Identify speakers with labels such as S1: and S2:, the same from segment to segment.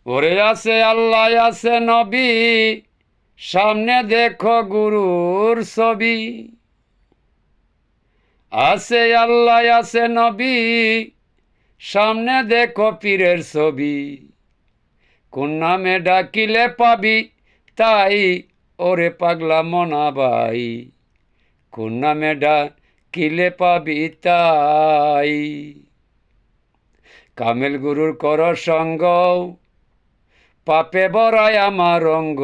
S1: ওরে আছে আল্লাহ আছে নবী, সামনে দেখো গুরুর ছবি। আছে আল্লাহ আছে নবী, সামনে দেখো পীরের ছবি। কোন নামে ডাকিলে পাবি তাই, ওরে পাগলা মনা ভাই। কোন নামে ডাকিলে পাবি তাই। কামেল গুরুর কর সঙ্গ, পাপে বড়াই আমার রঙ্গ।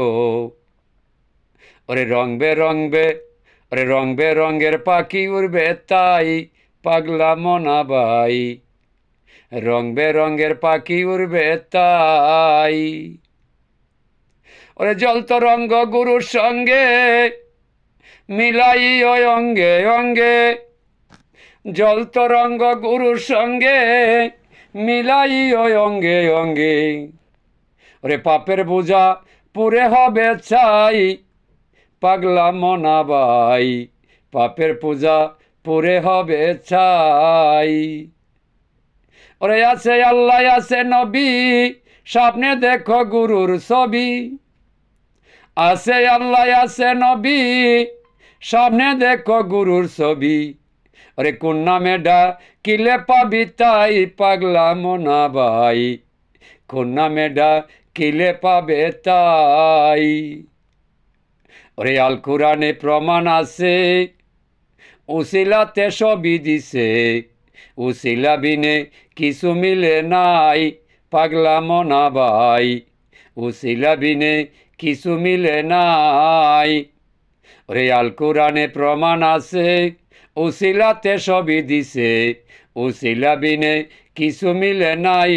S1: ওরে রং বেরঙ্গের পাখি উড়বে তাই, পাগলা মনা ভাই। রং বেরঙ্গের পাখি উড়বে তাই। ওরে জ্বলতো রঙ্গ গুরুর সঙ্গে, মিলাই ওই অঙ্গে অঙ্গে। জ্বলতো রঙ্গ গুরুর সঙ্গে, মিলাই ওই অঙ্গে অঙ্গে। ওরে পাপের বোঝা পুরে হবে ছাই, পাগলা মনা ভাই। পাপের পূজা পুরে হবে ছাই। ওরে আছে আল্লাহ আছে নবী, সামনে দেখো গুরুর ছবি। আছে আল্লাহ আছে নবী, সামনে দেখো গুরুর ছবি। ওরে কোন নামে ডাকিলে পাবি তাই, পাগলা মনা ভাই। কোন নামে ডাকিলে পাবে তাই। ওরে আল কোরআনে প্রমাণ আছে, উসিলাতে সবই দিছে। উসিলা বিনে কিছু মিলে নাই, পাগলা মনা ভাই। উসিলা বিনে কিছু মিলে নাই। ওরে আল কোরআনে প্রমাণ আছে, উসিলাতে সবই দিছে। উসিলা বিনে কিছু মিলে নাই,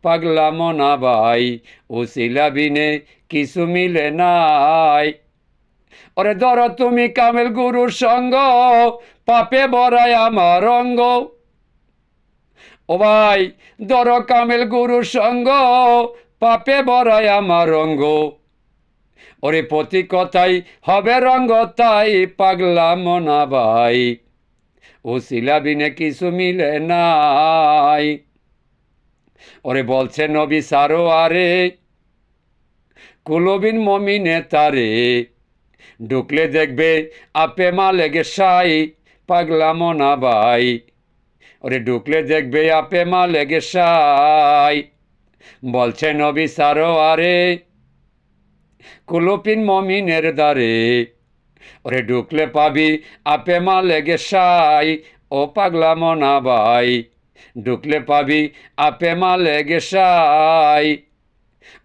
S1: পাগলা মনা ভাই। উসিলা বিনে কিছু মিলে নাই। ওরে ধরো তুমি কামেল গুরুর সঙ্গ, পাপে বড়াই আমার অঙ্গ। ও ভাই, ধরো কামেল গুরুর সঙ্গ, পাপে বড়াই আমার অঙ্গ। ওরে প্রতি কথাই হবে রঙ্গ তাই, পাগলা মনা ভাই। উসিলা বিনে কিছু মিলে নাই। ওরে বলছে নবী সারো আরে, কুলবিন মমিনে তারে। ঢুকলে দেখবে আপে মালেগে সাই, পাগলা মনা ভাই। ওরে ঢুকলে দেখবে আপে মালেগে সাই। বলছে নবী সারো আরে, কুলুপিন মমিনের দ্বারে। ওরে ঢুকলে পাবি আপে মালেগে সাই, ও পাগলা মনা ভাই। ঢুকলে পাবি আপে মালেগে সাই।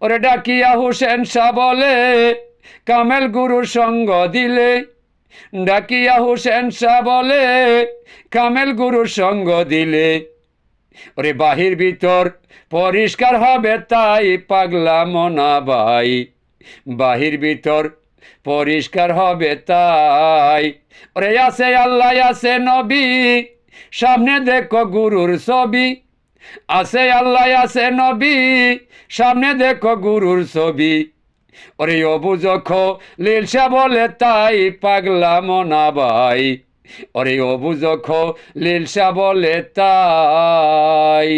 S1: ওরে ডাকিয়া হুসেন শাহ বলে, কামেল গুরুর সঙ্গ দিলে। ডাকিয়া হুসেন শাহ বলে, কামেল গুরুর সঙ্গ দিলে। ওরে বাহির ভিতর পরিষ্কার হবে তাই, পাগলা মনা ভাই। বাহির ভিতর পরিষ্কার হবে তাই। ওরে আছে আল্লাহ আছে নবী, সামনে দেখো গুরুর ছবি। আছে আল্লাহ আছে নবী, সামনে দেখো গুরুর ছবি। ওরে অবুঝ খলিল বলে তাই, পাগলা মনা ভাই। ওরে অবুঝ খলিল বলে তাই।